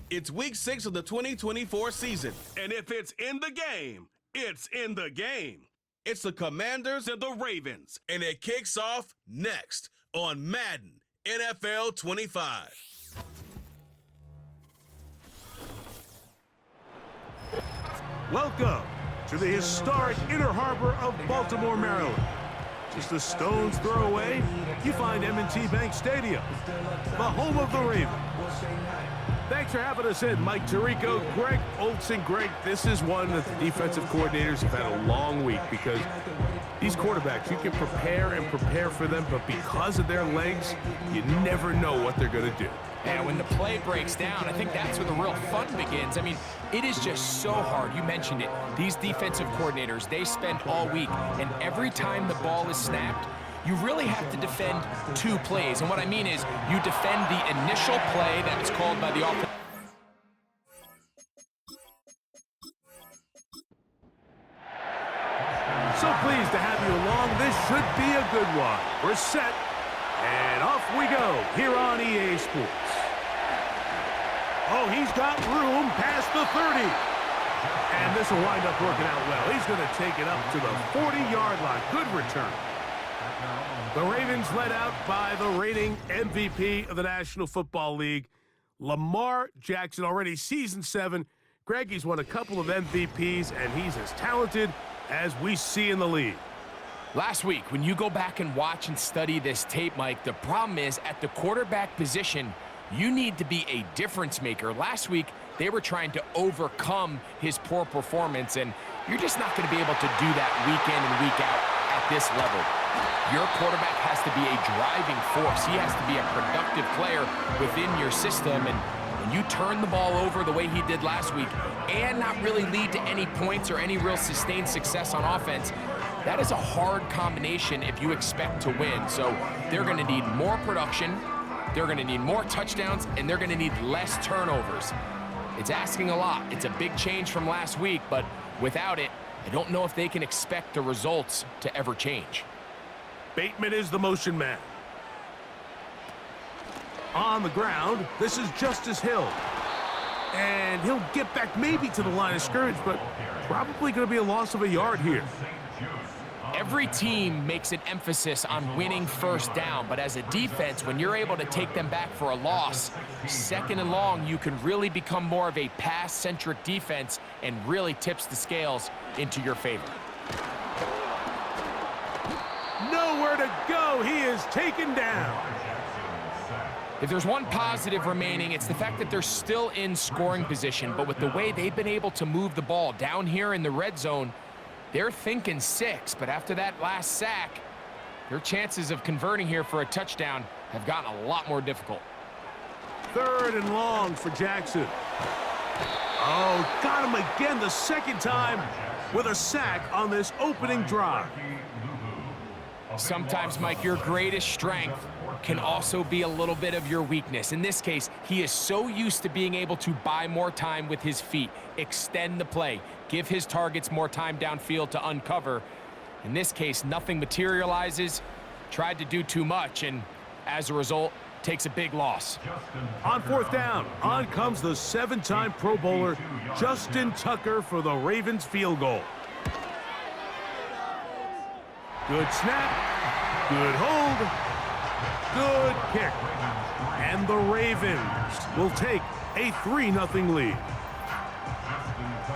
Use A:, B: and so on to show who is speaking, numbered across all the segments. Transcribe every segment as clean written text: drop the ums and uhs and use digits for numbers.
A: It's week 6 of the 2024 season. And if it's in the game, it's in the game. It's the Commanders and the Ravens. And it kicks off next on Madden NFL 25.
B: Welcome to the historic Inner Harbor of Baltimore, Maryland. Just a stone's throw away, you find M&T Bank Stadium, the home of the Ravens. Thanks for having us in, Mike Tirico, Greg Olson. Greg, this is one that the defensive coordinators have had a long week because these quarterbacks, you can prepare and prepare for them, but because of their legs, you never know what they're going to do.
C: And when the play breaks down, I think that's where the real fun begins. I mean, it is just so hard. You mentioned it. These defensive coordinators, they spend all week, and every time the ball is snapped, you really have to defend 2 plays. And what I mean is you defend the initial play that's called by the offense.
B: So pleased to have you along. This should be a good one. We're set, and off we go here on EA Sports. Oh, he's got room past the 30. And this will wind up working out well. He's going to take it up to the 40-yard line. Good return. The Ravens led out by the reigning MVP of the National Football League, Lamar Jackson, already season 7. Greg, he's won a couple of MVPs, and he's as talented as we see in the league.
C: Last week, when you go back and watch and study this tape, Mike, the problem is at the quarterback position, you need to be a difference maker. Last week, they were trying to overcome his poor performance, and you're just not going to be able to do that week in and week out at this level. Your quarterback has to be a driving force. He has to be a productive player within your system, and when you turn the ball over the way he did last week and not really lead to any points or any real sustained success on offense, that is a hard combination if you expect to win. So they're going to need more production, they're going to need more touchdowns, and they're going to need less turnovers. It's asking a lot. It's a big change from last week, but without it, I don't know if they can expect the results to ever change.
B: Bateman is the motion man. On the ground, this is Justice Hill. And he'll get back maybe to the line of scrimmage, but probably going to be a loss of a yard here.
C: Every team makes an emphasis on winning first down, but as a defense, when you're able to take them back for a loss, 2nd and long, you can really become more of a pass-centric defense and really tips the scales into your favor.
B: Nowhere to go. He is taken down.
C: If there's one positive remaining, it's the fact that they're still in scoring position, but with the way they've been able to move the ball down here in the red zone, they're thinking 6, but after that last sack, their chances of converting here for a touchdown have gotten a lot more difficult.
B: 3rd and long for Jackson. Oh, got him again the 2nd time with a sack on this opening drive.
C: Sometimes, Mike, your greatest strength can also be a little bit of your weakness. In this case, he is so used to being able to buy more time with his feet, extend the play, give his targets more time downfield to uncover. In this case, nothing materializes, tried to do too much, and as a result, takes a big loss.
B: On 4th down, on comes the 7-time Pro Bowler, Justin Tucker, for the Ravens field goal. Good snap, good hold, good kick. And the Ravens will take a 3-0 lead.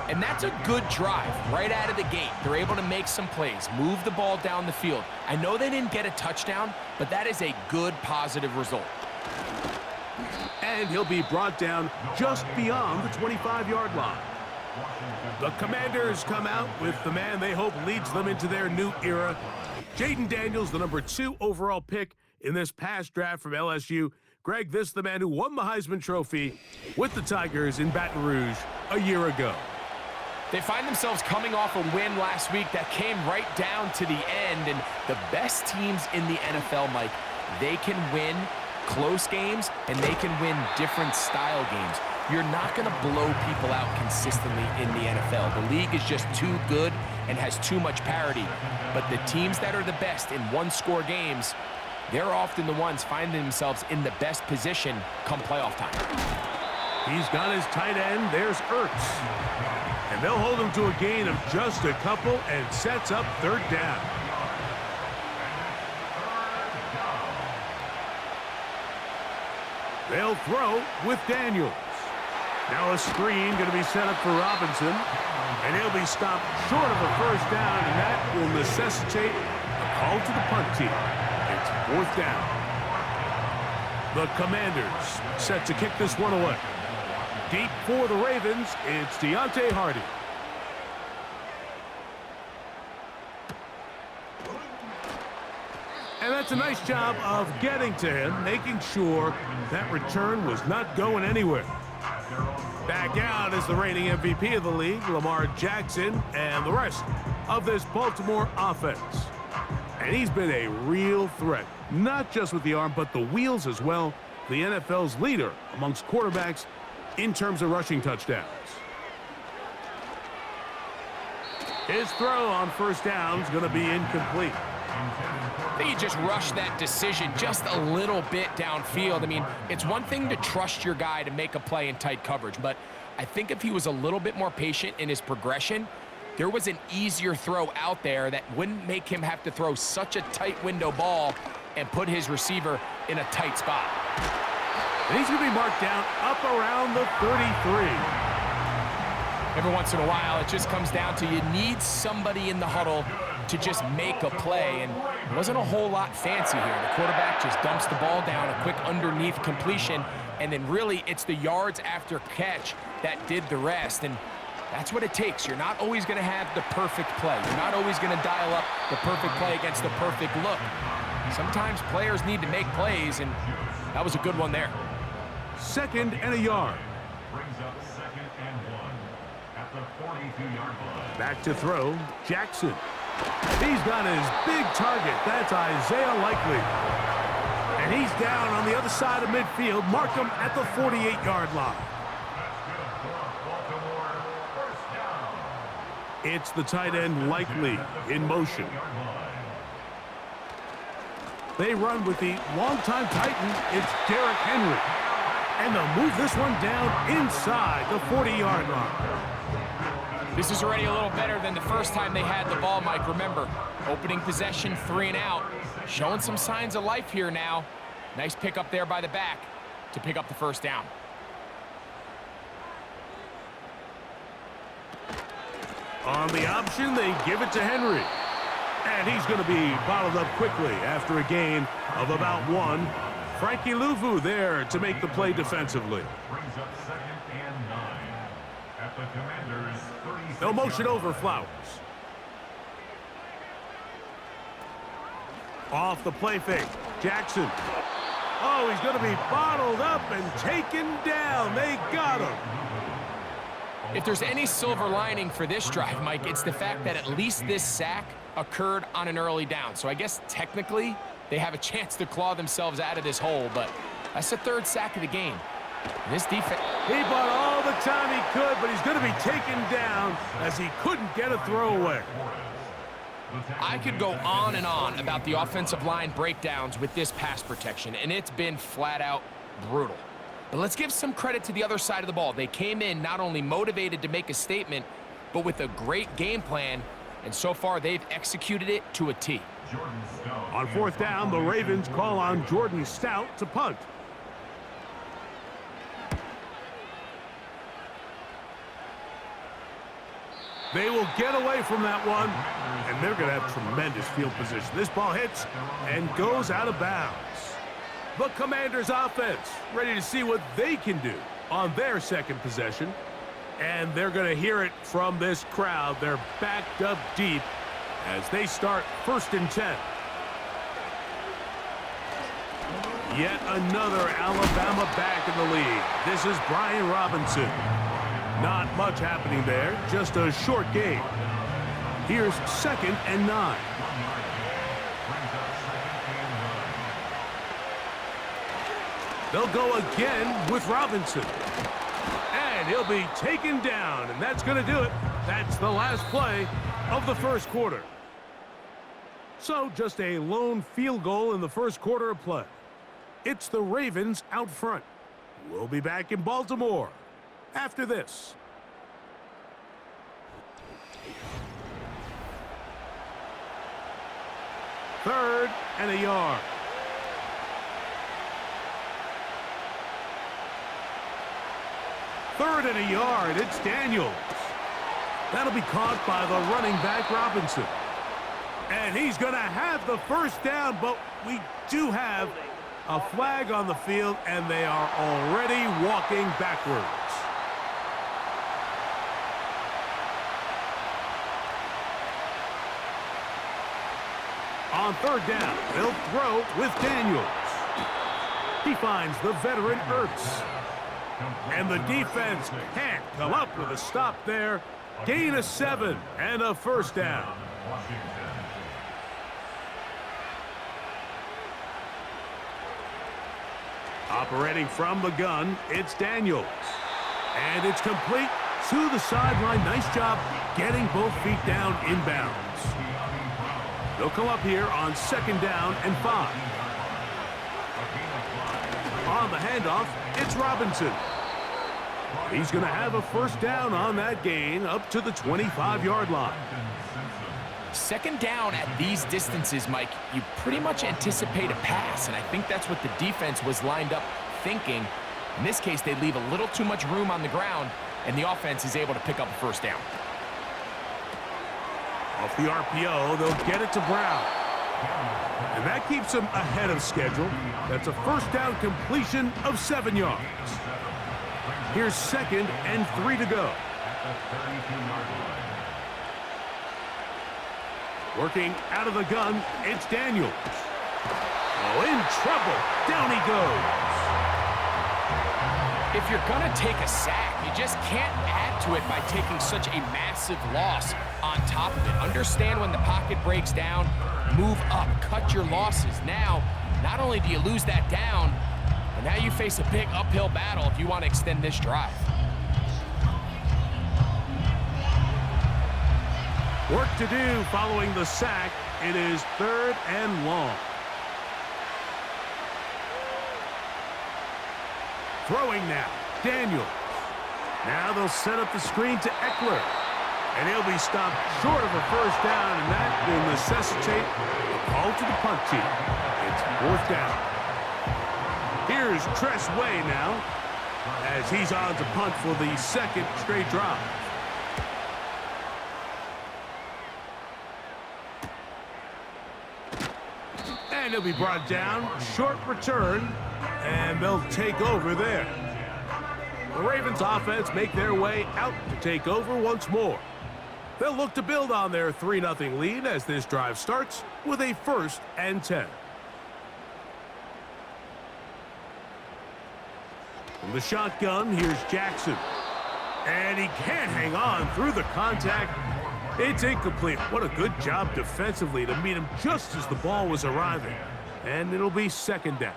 C: And that's a good drive right out of the gate. They're able to make some plays, move the ball down the field. I know they didn't get a touchdown, but that is a good positive result.
B: And he'll be brought down just beyond the 25-yard line. The Commanders come out with the man they hope leads them into their new era. Jaden Daniels, the number 2 overall pick in this past draft from LSU. Greg, this is the man who won the Heisman Trophy with the Tigers in Baton Rouge a year ago.
C: They find themselves coming off a win last week that came right down to the end, and the best teams in the NFL, Mike, they can win close games and they can win different style games. You're not going to blow people out consistently in the NFL. The league is just too good and has too much parity. But the teams that are the best in one-score games, they're often the ones finding themselves in the best position come playoff time.
B: He's got his tight end. There's Ertz. And they'll hold him to a gain of just a couple and sets up third down. They'll throw with Daniels. Now a screen going to be set up for Robinson. And he'll be stopped short of a first down, and that will necessitate a call to the punt team. It's fourth down. The Commanders set to kick this one away. Deep for the Ravens, it's Deontay Hardy. And that's a nice job of getting to him, making sure that return was not going anywhere. Back out is the reigning MVP of the league, Lamar Jackson, and the rest of this Baltimore offense. And he's been a real threat, not just with the arm, but the wheels as well. The NFL's leader amongst quarterbacks in terms of rushing touchdowns. His throw on first down is going to be incomplete.
C: I think he just rushed that decision just a little bit downfield. I mean, it's one thing to trust your guy to make a play in tight coverage, but I think if he was a little bit more patient in his progression, there was an easier throw out there that wouldn't make him have to throw such a tight window ball and put his receiver in a tight spot.
B: And he's going to be marked down up around the 33.
C: Every once in a while, it just comes down to you need somebody in the huddle to just make a play, and it wasn't a whole lot fancy here. The quarterback just dumps the ball down, a quick underneath completion, and then really it's the yards after catch that did the rest, and that's what it takes. You're not always going to have the perfect play. You're not always going to dial up the perfect play against the perfect look. Sometimes players need to make plays, and that was a good one there.
B: Second and a yard.
D: Brings up second and 1 at the 42-yard line.
B: Back to throw, Jackson. He's got his big target. That's Isaiah Likely. And he's down on the other side of midfield. Mark him at the 48-yard line. It's the tight end Likely in motion. They run with the longtime Titan. It's Derrick Henry. And they'll move this one down inside the 40-yard line.
C: This is already a little better than the first time they had the ball, Mike. Remember, opening possession, 3 and out. Showing some signs of life here now. Nice pick up there by the back to pick up the first down.
B: On the option, they give it to Henry. And he's going to be bottled up quickly after a gain of about 1. Frankie Luvu there to make the play defensively.
D: Brings up second and 9 at the Commanders' 36.
B: They'll motion over Flowers. Off the play fake, Jackson. Oh, he's going to be bottled up and taken down. They got him.
C: If there's any silver lining for this drive, Mike, it's the fact that at least this sack occurred on an early down. So I guess technically they have a chance to claw themselves out of this hole, but that's the 3rd sack of the game. And this defense...
B: He bought all the time he could, but he's going to be taken down as he couldn't get a throwaway.
C: I could go on and on about the offensive line breakdowns with this pass protection, and it's been flat out brutal. But let's give some credit to the other side of the ball. They came in not only motivated to make a statement, but with a great game plan, and so far they've executed it to a T.
B: On 4th down, the Ravens call on Jordan Stout to punt. They will get away from that one, and they're going to have tremendous field position. This ball hits and goes out of bounds. The Commanders' offense ready to see what they can do on their second possession. And they're going to hear it from this crowd. They're backed up deep as they start 1st and 10. Yet another Alabama back in the league. This is Brian Robinson. Not much happening there, just a short game. Here's 2nd and 9. They'll go again with Robinson. And he'll be taken down, and that's going to do it. That's the last play of the first quarter. So just a lone field goal in the first quarter of play. It's the Ravens out front. We'll be back in Baltimore after this. Third and a yard. Third and a yard. It's Daniels. That'll be caught by the running back, Robinson. And he's going to have the first down, but we do have a flag on the field, and they are already walking backwards. On third down, they'll throw with Daniels. He finds the veteran Ertz. And the defense can't come up with a stop there. Gain of 7 and a first down. Operating from the gun, it's Daniels. And it's complete to the sideline. Nice job getting both feet down inbounds. They'll come up here on second down and 5. On the handoff, it's Robinson. He's going to have a first down on that gain up to the 25-yard line.
C: Second down at these distances, Mike, you pretty much anticipate a pass, and I think that's what the defense was lined up thinking. In this case, they leave a little too much room on the ground, and the offense is able to pick up a first down.
B: Off the RPO, they'll get it to Brown. And that keeps them ahead of schedule. That's a first down completion of 7 yards. Here's second and 3 to go. Working out of the gun, it's Daniels. Oh, in trouble. Down he goes.
C: If you're going to take a sack, you just can't add to it by taking such a massive loss on top of it. Understand when the pocket breaks down, move up, cut your losses. Now, not only do you lose that down, but now you face a big uphill battle if you want to extend this drive.
B: Work to do following the sack. It is third and long. Throwing now, Daniels. Now they'll set up the screen to Eckler. And he'll be stopped short of a first down, and that will necessitate a call to the punt team. It's fourth down. Here's Tress Way now, as he's on to punt for the second straight drive. And he'll be brought down. Short return, and they'll take over there. The Ravens offense make their way out to take over once more. They'll look to build on their 3-0 lead as this drive starts with a 1st and 10. From the shotgun, here's Jackson. And he can't hang on through the contact. It's incomplete. What a good job defensively to meet him just as the ball was arriving. And it'll be second down.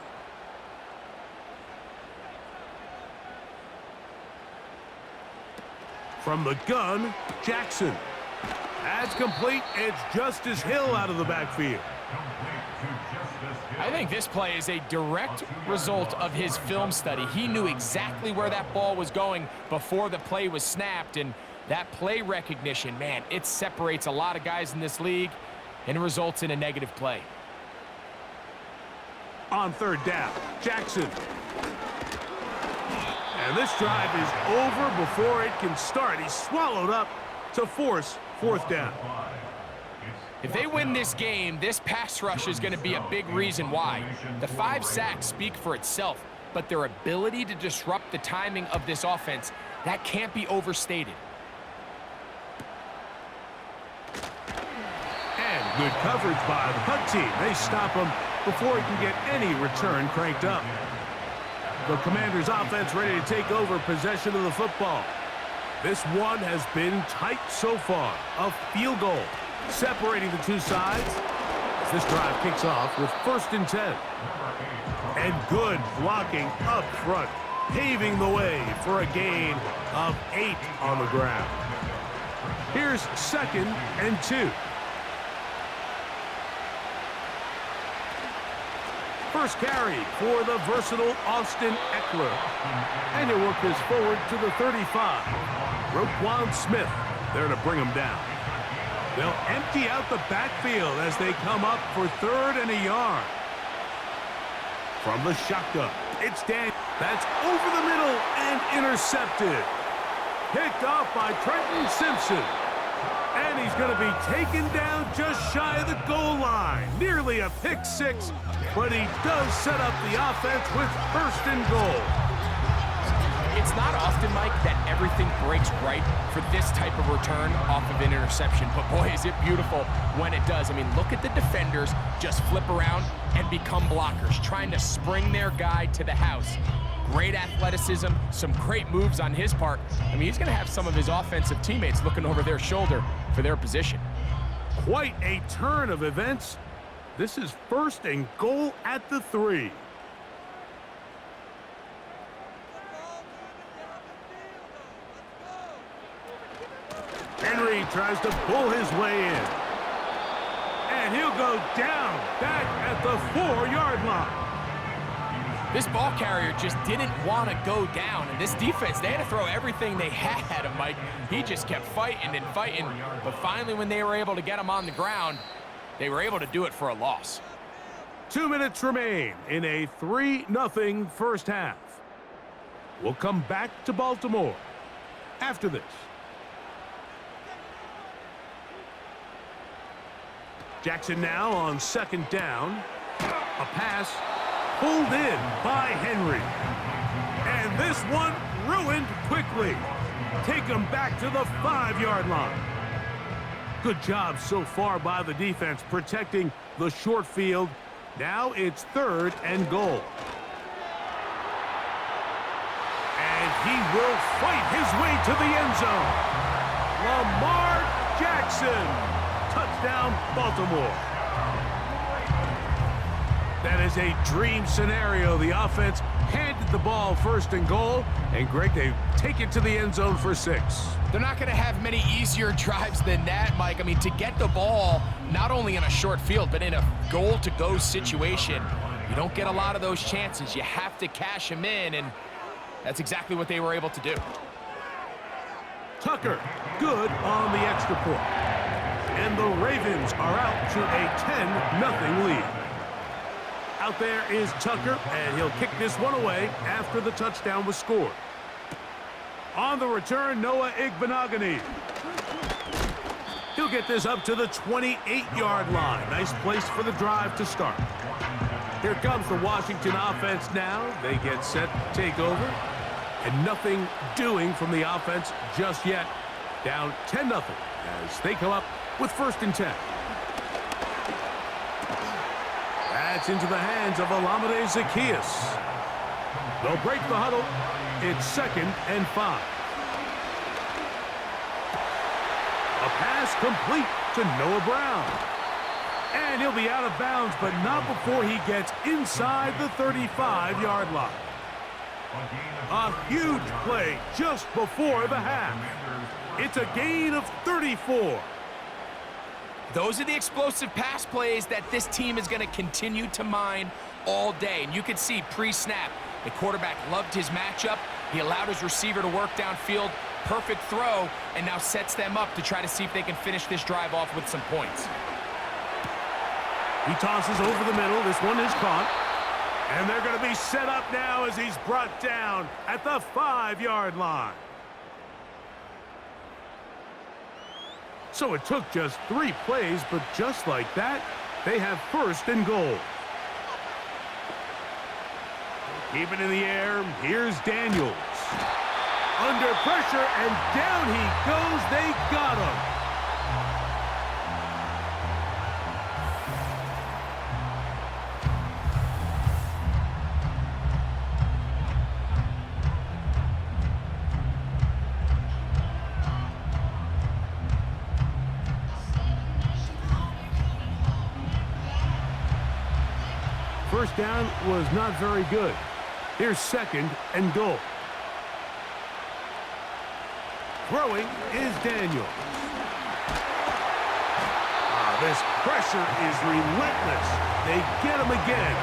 B: From the gun, Jackson. That's complete. It's Justice Hill out of the backfield.
C: I think this play is a direct result of his film study. He knew exactly where that ball was going before the play was snapped, and that play recognition, man, it separates a lot of guys in this league and results in a negative play.
B: On third down, Jackson. And this drive is over before it can start. He's swallowed up to force fourth down.
C: If they win this game, this pass rush is going to be a big reason why. The 5 sacks speak for itself, but their ability to disrupt the timing of this offense, that can't be overstated.
B: And good coverage by the punt team. They stop him before he can get any return cranked up. The Commanders' offense ready to take over possession of the football. This one has been tight so far. A field goal separating the two sides as this drive kicks off with 1st and 10. And good blocking up front, paving the way for a gain of 8 on the ground. Here's 2nd and 2. First carry for the versatile Austin Eckler. And he'll work this forward to the 35. Roquan Smith there to bring him down. They'll empty out the backfield as they come up for 3rd and a yard. From the shotgun, it's Dan. That's over the middle and intercepted. Picked off by Trenton Simpson. And he's going to be taken down just shy of the goal line. Nearly a pick six, but he does set up the offense with 1st and goal.
C: It's not often, Mike, that everything breaks right for this type of return off of an interception. But boy, is it beautiful when it does. I mean, look at the defenders just flip around and become blockers, trying to spring their guy to the house. Great athleticism, some great moves on his part. I mean, he's going to have some of his offensive teammates looking over their shoulder for their position.
B: Quite a turn of events. This is 1st and goal at the 3. Henry tries to pull his way in. And he'll go down back at the 4-yard line.
C: This ball carrier just didn't want to go down, and this defense, they had to throw everything they had at him, Mike. He just kept fighting and fighting, but finally when they were able to get him on the ground, they were able to do it for a loss.
B: 2 minutes remain in a 3-0 first half. We'll come back to Baltimore after this. Jackson now on 2nd down. A pass pulled in by Henry. And this one ruined quickly. Take him back to the 5-yard line. Good job so far by the defense protecting the short field. Now it's 3rd and goal. And he will fight his way to the end zone. Lamar Jackson. Touchdown, Baltimore. That is a dream scenario. The offense handed the ball 1st and goal, and Greg, they take it to the end zone for 6.
C: They're not going to have many easier drives than that, Mike. I mean, to get the ball not only in a short field, but in a goal-to-go situation, you don't get a lot of those chances. You have to cash them in, and that's exactly what they were able to do.
B: Tucker, good on the extra point. And the Ravens are out to a 10-0 lead. Out there is Tucker, and he'll kick this one away after the touchdown was scored. On the return, Noah Igbenogany. He'll get this up to the 28-yard line. Nice place for the drive to start. Here comes the Washington offense now. They get set to take over. And nothing doing from the offense just yet. Down 10-0 as they come up with 1st and 10. That's into the hands of Olamide Zaccheaus. They'll break the huddle. It's 2nd and 5. A pass complete to Noah Brown. And he'll be out of bounds, but not before he gets inside the 35-yard line. A huge play just before the half. It's a gain of 34.
C: Those are the explosive pass plays that this team is going to continue to mine all day. And you can see pre-snap, the quarterback loved his matchup. He allowed his receiver to work downfield. Perfect throw, and now sets them up to try to see if they can finish this drive off with some points.
B: He tosses over the middle. This one is caught. And they're going to be set up now as he's brought down at the 5-yard line. So it took just 3 plays, but just like that, they have 1st and goal. Keep it in the air. Here's Daniels. Under pressure, and down he goes. They got him. First down was not very good. Here's 2nd and goal. Throwing is Daniels. This pressure is relentless. They get him again.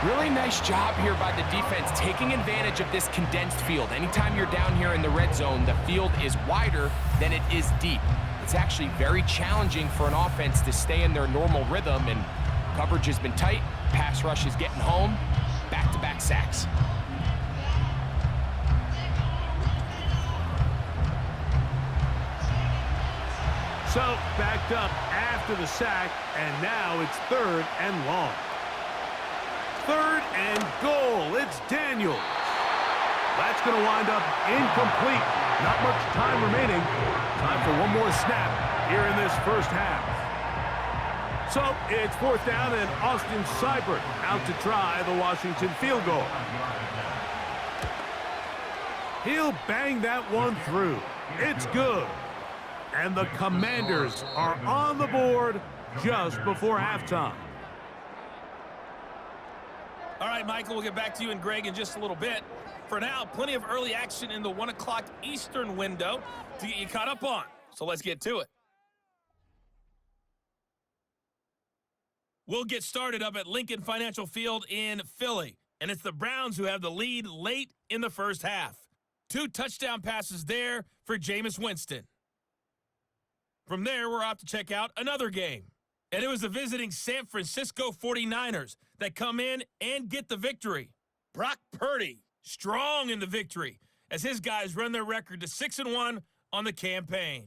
C: Really nice job here by the defense, taking advantage of this condensed field. Anytime you're down here in the red zone, the field is wider than it is deep. It's actually very challenging for an offense to stay in their normal rhythm, and coverage has been tight, pass rush is getting home, back-to-back sacks.
B: So, backed up after the sack, and now it's 3rd and long. 3rd and goal. It's Daniels. That's going to wind up incomplete. Not much time remaining. Time for one more snap here in this first half. So, it's 4th down, and Austin Seibert out to try the Washington field goal. He'll bang that one through. It's good. And the Commanders are on the board just before halftime.
E: All right, Michael, we'll get back to you and Greg in just a little bit. For now, plenty of early action in the 1 o'clock Eastern window to get you caught up on. So let's get to it. We'll get started up at Lincoln Financial Field in Philly. And it's the Browns who have the lead late in the first half. 2 touchdown passes there for Jameis Winston. From there, we're off to check out another game. And it was the visiting San Francisco 49ers that come in and get the victory. Brock Purdy, strong in the victory, as his guys run their record to 6-1 on the campaign.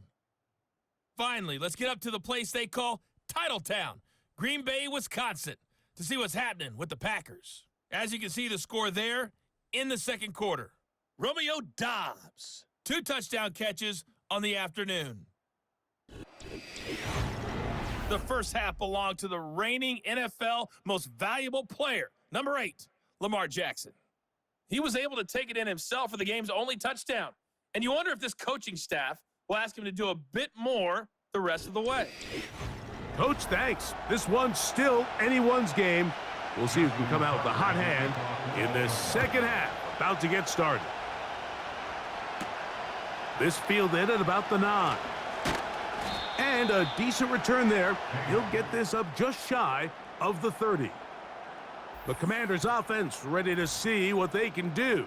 E: Finally, let's get up to the place they call Titletown, Green Bay, Wisconsin, to see what's happening with the Packers. As you can see the score there in the second quarter. Romeo Doubs, 2 touchdown catches on the afternoon. The first half belonged to the reigning NFL most valuable player, number 8, Lamar Jackson. He was able to take it in himself for the game's only touchdown. And you wonder if this coaching staff will ask him to do a bit more the rest of the way.
B: Coach, thanks. This one's still anyone's game. We'll see who can come out with a hot hand in this second half. About to get started. This fielded at about the 9. And a decent return there. He'll get this up just shy of the 30. The Commanders' offense ready to see what they can do.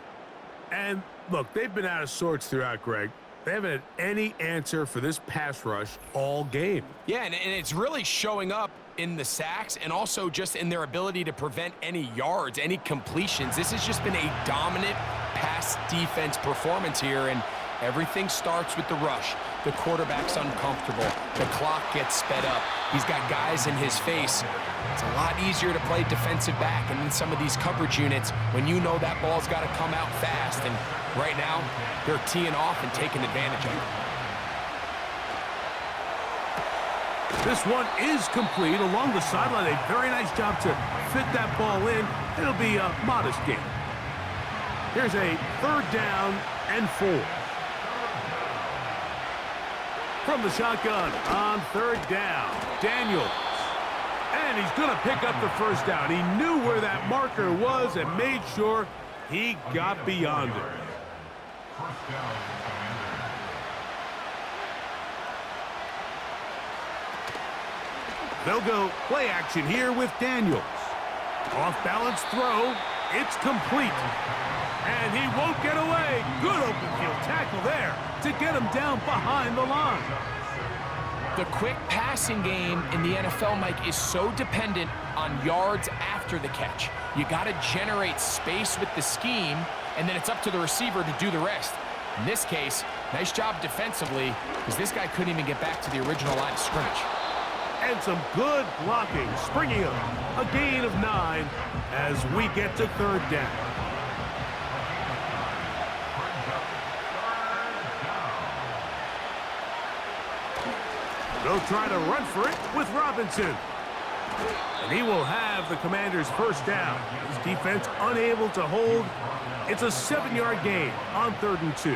B: And look, they've been out of sorts throughout, Greg. They haven't had any answer for this pass rush all game.
C: Yeah, and it's really showing up in the sacks and also just in their ability to prevent any yards, any completions. This has just been a dominant pass defense performance here, and everything starts with the rush. The quarterback's uncomfortable. The clock gets sped up. He's got guys in his face. It's a lot easier to play defensive back and in some of these coverage units when you know that ball's got to come out fast. And right now, they're teeing off and taking advantage of it.
B: This one is complete along the sideline. A very nice job to fit that ball in. It'll be a modest gain. Here's a 3rd down and 4. From the shotgun on 3rd down, Daniels. And he's going to pick up the first down. He knew where that marker was and made sure he got beyond it. They'll go play action here with Daniels. Off-balance throw. It's complete. And he won't get away. Good open field tackle there to get him down behind the line.
C: The quick passing game in the NFL, Mike, is so dependent on yards after the catch. You got to generate space with the scheme, and then it's up to the receiver to do the rest. In this case, nice job defensively, because this guy couldn't even get back to the original line of scrimmage.
B: And some good blocking, springing up a gain of 9 as we get to 3rd down. They'll try to run for it with Robinson. And he will have the Commanders' first down. His defense unable to hold. It's a 7-yard gain on 3rd and 2.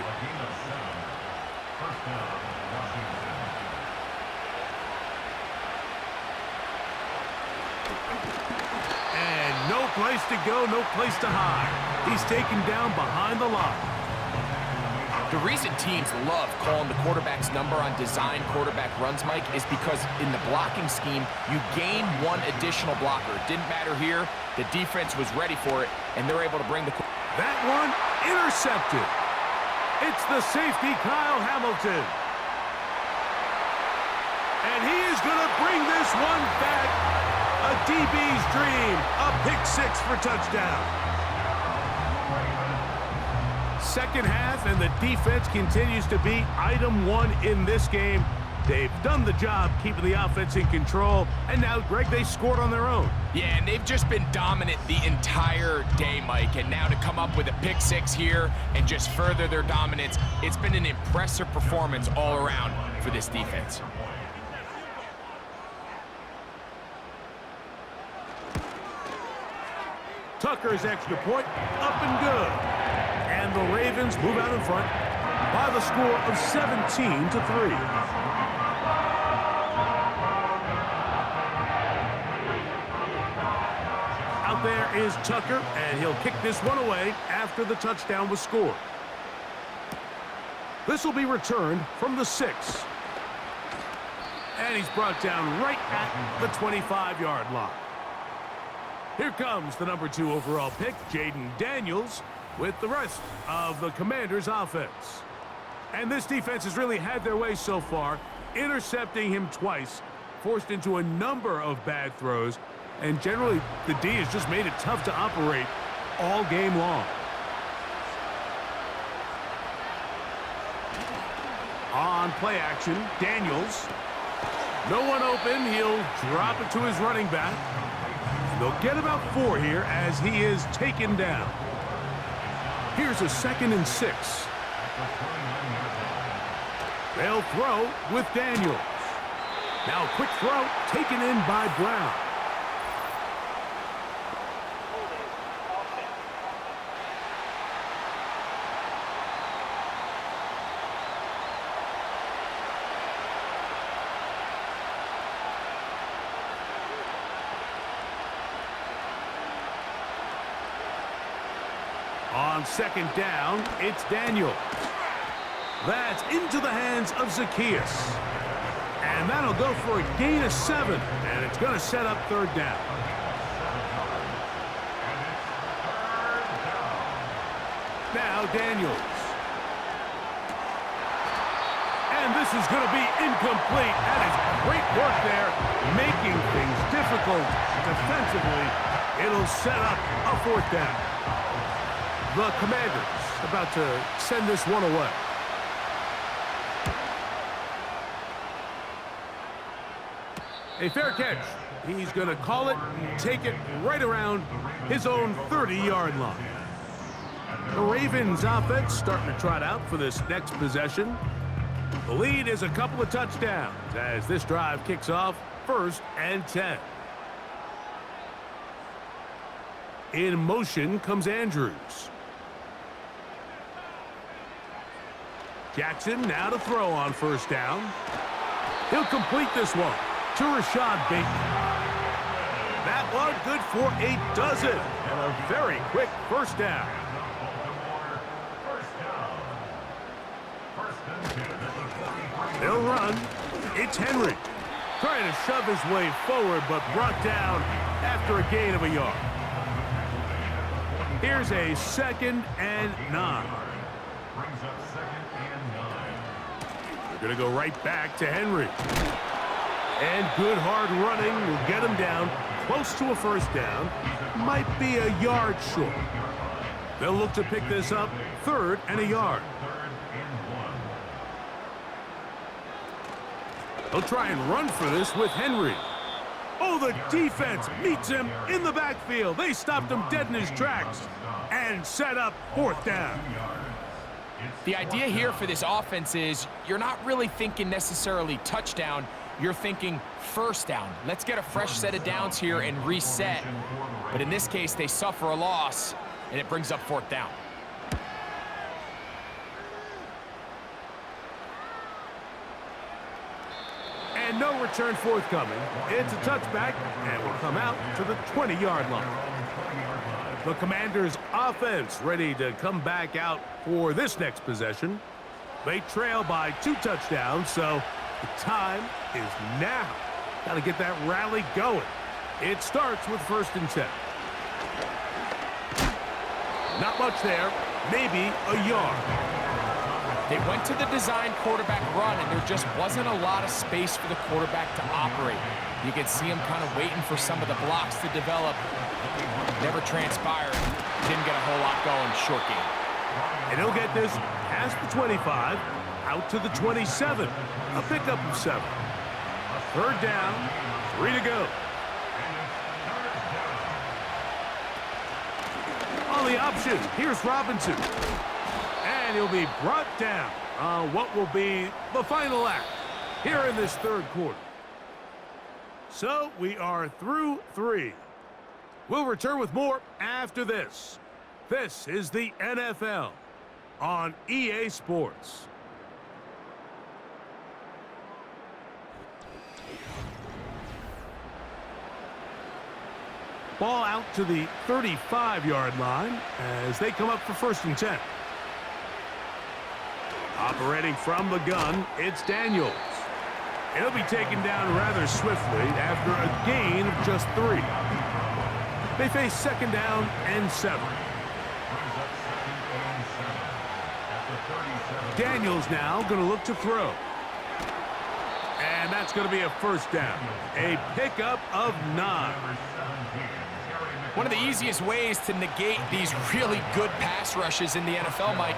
B: And no place to go, no place to hide. He's taken down behind the line.
C: The reason teams love calling the quarterback's number on design quarterback runs, Mike, is because in the blocking scheme, you gain one additional blocker. It didn't matter here. The defense was ready for it, and they're able to bring the...
B: That one intercepted. It's the safety, Kyle Hamilton. And he is going to bring this one back. A DB's dream. A pick six for touchdown. Second half, and the defense continues to be item one in this game. They've done the job keeping the offense in control, and now, Greg, they scored on their own.
C: Yeah, and they've just been dominant the entire day, Mike, and now to come up with a pick six here and just further their dominance, it's been an impressive performance all around for this defense.
B: Tucker's extra point, up and good. And the Ravens move out in front by the score of 17-3. Out there is Tucker, and he'll kick this one away after the touchdown was scored. This will be returned from the 6. And he's brought down right at the 25-yard line. Here comes the number 2 overall pick, Jaden Daniels, with the rest of the Commanders' offense. And this defense has really had their way so far, intercepting him twice, forced into a number of bad throws, and generally the D has just made it tough to operate all game long. On play action, Daniels. No one open, he'll drop it to his running back. They'll get about 4 here as he is taken down. Here's a 2nd and 6. They'll throw with Daniels. Now a quick throw taken in by Brown. On 2nd down, it's Daniel. That's into the hands of Zacchaeus. And that'll go for a gain of 7, and it's going to set up 3rd down. Now Daniels. And this is going to be incomplete. That is great work there, making things difficult defensively. It'll set up a 4th down. The Commanders about to send this one away. A fair catch. He's going to call it, take it right around his own 30-yard line. The Ravens offense starting to trot out for this next possession. The lead is a couple of touchdowns as this drive kicks off 1st and 10. In motion comes Andrews. Jackson now to throw on 1st down. He'll complete this one to Rashad Bateman. That one good for a dozen and a very quick 1st down. They'll run. It's Henry. Trying to shove his way forward, but brought down after a gain of a yard. Here's a 2nd and 9. They're going to go right back to Henry. And good hard running will get him down close to a 1st down. Might be a yard short. They'll look to pick this up 3rd and a yard. They'll try and run for this with Henry. Oh, the defense meets him in the backfield. They stopped him dead in his tracks and set up 4th down.
C: The idea here for this offense is you're not really thinking necessarily touchdown. You're thinking 1st down. Let's get a fresh set of downs here and reset. But in this case, they suffer a loss, and it brings up 4th down.
B: And no return forthcoming. It's a touchback, and will come out to the 20-yard line. The Commanders' offense ready to come back out for this next possession. They trail by 2 touchdowns, so the time is now. Got to get that rally going. It starts with 1st and 10. Not much there. Maybe a yard.
C: They went to the design quarterback run, and there just wasn't a lot of space for the quarterback to operate. You could see him kind of waiting for some of the blocks to develop. Never transpired. Didn't get a whole lot going. Short game.
B: And he'll get this past the 25, out to the 27. A pickup of 7. 3rd down, 3 to go. On the option, here's Robinson. And he'll be brought down on what will be the final act here in this 3rd quarter. So we are through 3. We'll return with more after this. This is the NFL on EA Sports. Ball out to the 35-yard line as they come up for 1st and 10. Operating from the gun, it's Daniels. It'll be taken down rather swiftly after a gain of just 3. They face 2nd down and 7. Daniels now going to look to throw. And that's going to be a 1st down. A pickup of 9.
C: One of the easiest ways to negate these really good pass rushes in the NFL, Mike,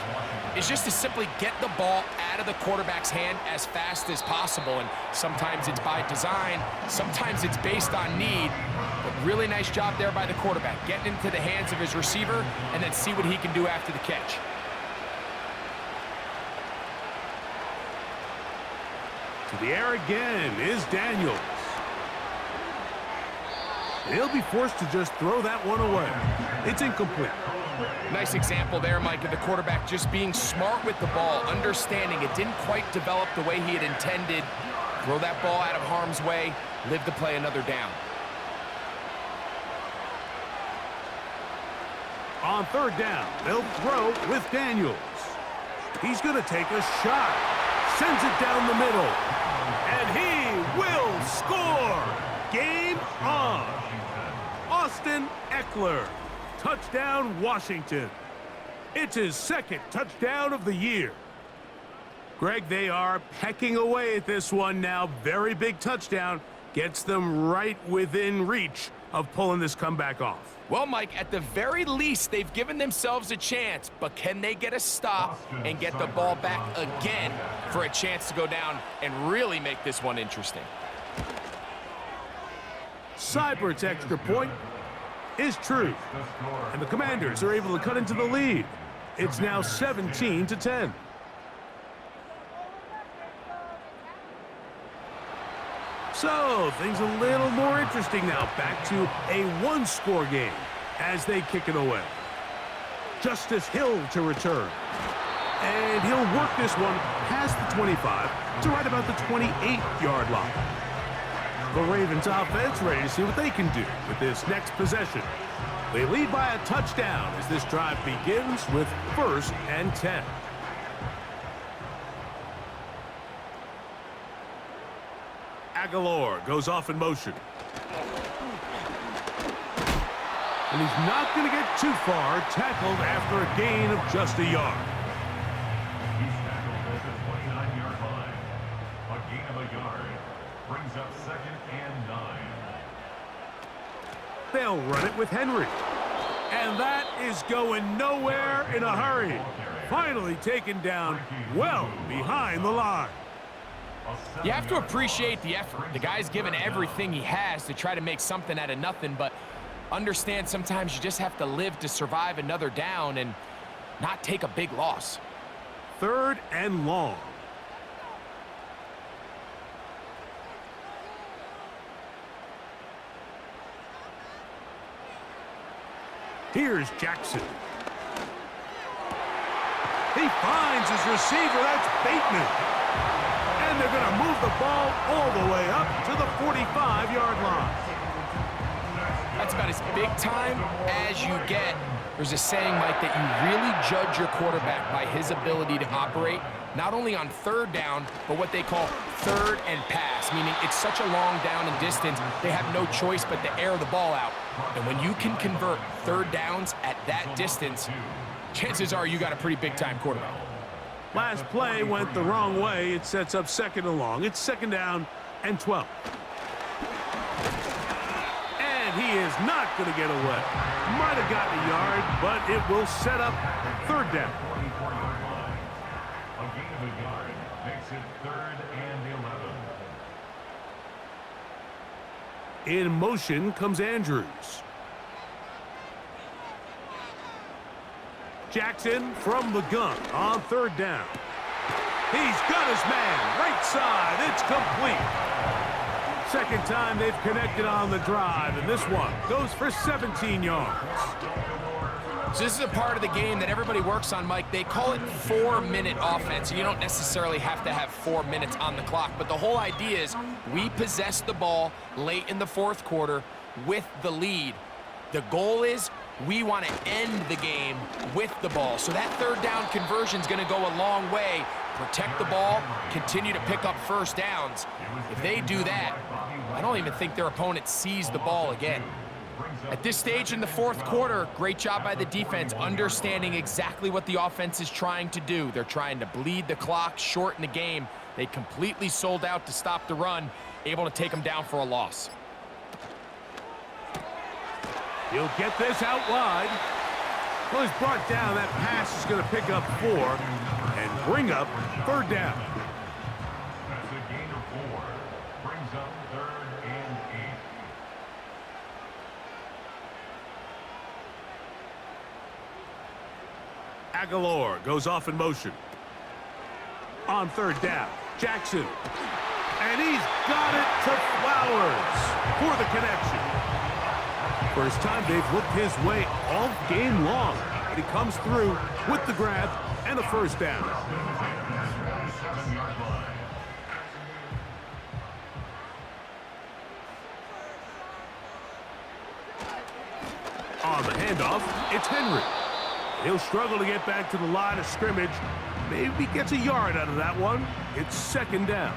C: is just to simply get the ball out of the quarterback's hand as fast as possible. And sometimes it's by design, sometimes it's based on need. But really nice job there by the quarterback, getting into the hands of his receiver and then see what he can do after the catch.
B: To the air again is Daniels. He'll be forced to just throw that one away. It's incomplete.
C: Nice example there, Mike, of the quarterback just being smart with the ball, understanding it didn't quite develop the way he had intended. Throw that ball out of harm's way, live to play another down.
B: On 3rd down, they'll throw with Daniels. He's going to take a shot. Sends it down the middle. And he will score. Game on. Austin Eckler. Touchdown, Washington. It's his 2nd touchdown of the year. Greg, they are pecking away at this one now. Very big touchdown. Gets them right within reach of pulling this comeback off.
C: Well, Mike, at the very least, they've given themselves a chance, but can they get a stop and get the ball back again for a chance to go down and really make this one interesting?
B: Seibert's extra point is true, and the Commanders are able to cut into the lead. It's now 17-10. So, things a little more interesting now. Back to a 1-score game as they kick it away. Justice Hill to return. And he'll work this one past the 25 to right about the 28-yard line. The Ravens offense ready to see what they can do with this next possession. They lead by a touchdown as this drive begins with 1st and 10. Aguilar goes off in motion. And he's not going to get too far, tackled after a gain of just a yard.
D: He's tackled at the 29-yard line. A gain of a yard brings up 2nd and 9.
B: They'll run it with Henry. And that is going nowhere in a hurry. Finally taken down well behind the line.
C: You have to appreciate the effort. The guy's given everything he has to try to make something out of nothing, but understand sometimes you just have to live to survive another down and not take a big loss.
B: 3rd and long. Here's Jackson. He finds his receiver. That's Bateman. And they're going to move the ball all the way up to the 45-yard line.
C: That's about as big time as you get There's a saying, Mike, that you really judge your quarterback by his ability to operate, not only on third down, but what they call third and pass, meaning it's such a long down and distance, they have no choice but to air the ball out. And when you can convert third downs at that distance, chances are you got a pretty big-time quarterback.
B: Last play went the wrong way. It sets up 2nd and long. It's 2nd down and 12. And he is not going to get away. Might have gotten a yard, but it will set up 3rd down.
D: 24-yard line. A gain of a yard makes it 3rd and 11.
B: In motion comes Andrews. Jackson from the gun on 3rd down. He's got his man, right side, it's complete. 2nd time they've connected on the drive, and this one goes for 17 yards.
C: So this is a part of the game that everybody works on, Mike. They call it 4-minute offense. You don't necessarily have to have 4 minutes on the clock, but the whole idea is we possess the ball late in the 4th quarter with the lead. The goal is we want to end the game with the ball. So that 3rd down conversion is going to go a long way. Protect the ball, continue to pick up 1st downs. If they do that, I don't even think their opponent sees the ball again. At this stage in the 4th quarter, great job by the defense, understanding exactly what the offense is trying to do. They're trying to bleed the clock, shorten the game. They completely sold out to stop the run, able to take them down for a loss.
B: He'll get this out wide. Well, he's brought down. That pass is going to pick up 4 and bring up 3rd down.
D: That's a gain of 4. Brings up 3rd and 8.
B: Aguilar goes off in motion. On 3rd down, Jackson. And he's got it to Flowers for the connection. First time they've looked his way all game long. But he comes through with the grab and a 1st down.
D: 7-yard line.
B: On the handoff, it's Henry. He'll struggle to get back to the line of scrimmage. Maybe gets a yard out of that one. It's 2nd down.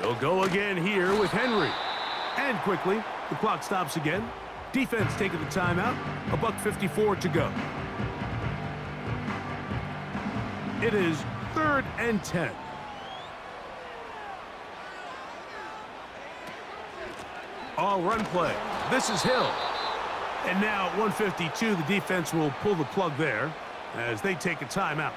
B: They'll go again here with Henry. And quickly, the clock stops again. Defense taking the timeout. $1:54 to go. It is 3rd and 10. All run play. This is Hill. And now at 1:52, the defense will pull the plug there as they take a timeout.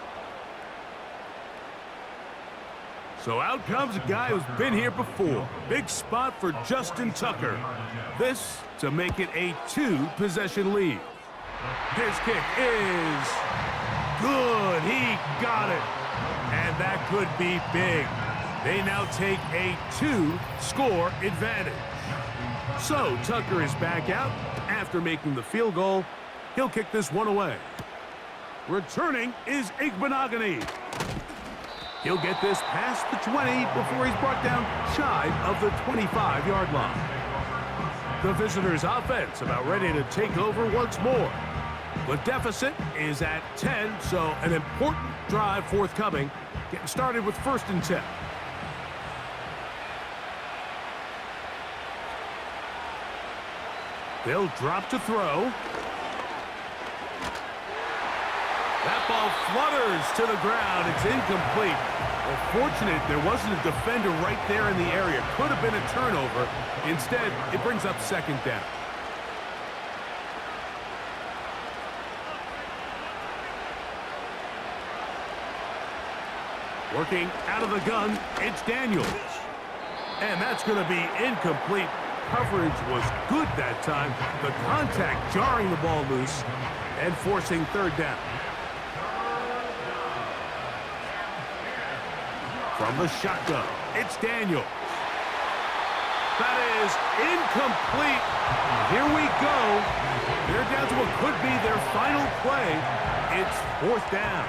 B: So out comes a guy who's been here before. Big spot for Justin Tucker. This to make it a 2-possession lead. His kick is good. He got it. And that could be big. They now take a 2-score advantage. So Tucker is back out after making the field goal. He'll kick this one away. Returning is Igbenogany. He'll get this past the 20 before he's brought down shy of the 25-yard line. The visitors' offense about ready to take over once more. The deficit is at 10, so an important drive forthcoming. Getting started with 1st and 10. They'll drop to throw. That ball flutters to the ground. It's incomplete. Well, fortunate there wasn't a defender right there in the area. Could have been a turnover. Instead, it brings up 2nd down. Working out of the gun, it's Daniels. And that's going to be incomplete. Coverage was good that time. The contact jarring the ball loose and forcing 3rd down. From the shotgun, it's Daniels. That is incomplete. Here we go. They're down to what could be their final play. It's 4th down.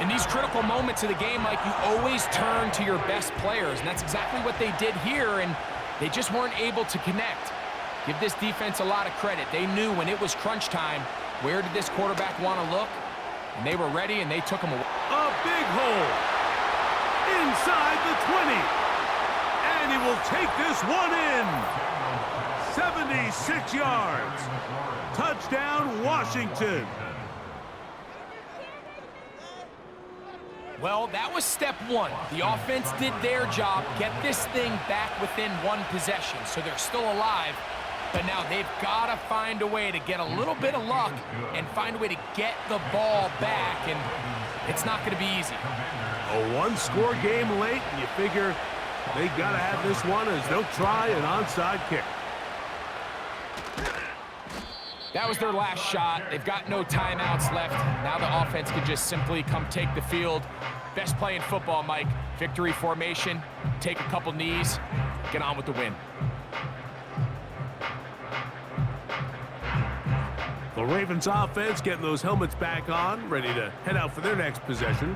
C: In these critical moments of the game, Mike, you always turn to your best players, and that's exactly what they did here, and they just weren't able to connect. Give this defense a lot of credit. They knew when it was crunch time, where did this quarterback want to look, and they were ready, and they took him away.
B: A big hole inside the 20, and he will take this one in. 76 yards. Touchdown, Washington.
C: Well, that was step one. The offense did their job, get this thing back within one possession, so they're still alive. But now they've got to find a way to get a little bit of luck and find a way to get the ball back, and it's not going to be easy.
B: A one-score game late, and you figure they got to have this one as they'll try an onside kick.
C: That was their last shot. They've got no timeouts left. Now the offense can just simply come take the field. Best play in football, Mike. Victory formation, take a couple knees, get on with the win.
B: The Ravens offense getting those helmets back on, ready to head out for their next possession.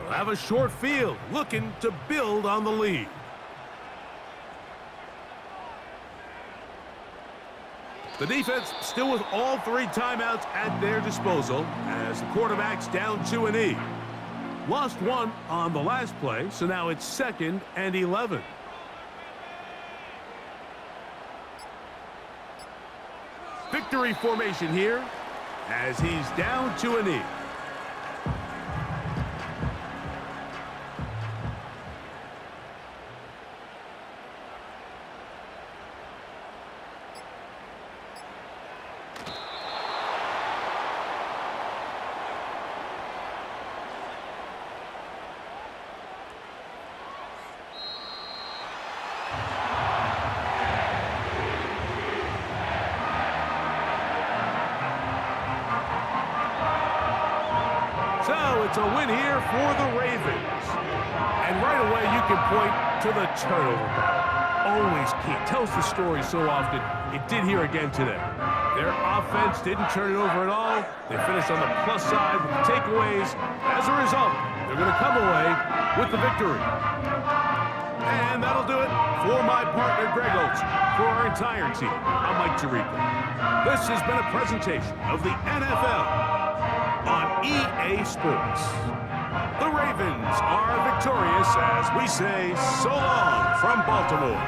B: They'll have a short field, looking to build on the lead. The defense still with all 3 timeouts at their disposal as the quarterback's down 2 and E. Lost 1 on the last play, so now it's 2nd and 11. Victory formation here as he's down 2 and E. So it's a win here for the Ravens. And right away you can point to the turnover battle. Always key. Tells the story so often. It did here again today. Their offense didn't turn it over at all. They finished on the plus side with the takeaways. As a result, they're going to come away with the victory. And that'll do it for my partner, Greg Oates. For our entire team, I'm Mike Tirico. This has been a presentation of the NFL on EA Sports. The Ravens are victorious as we say so long from Baltimore.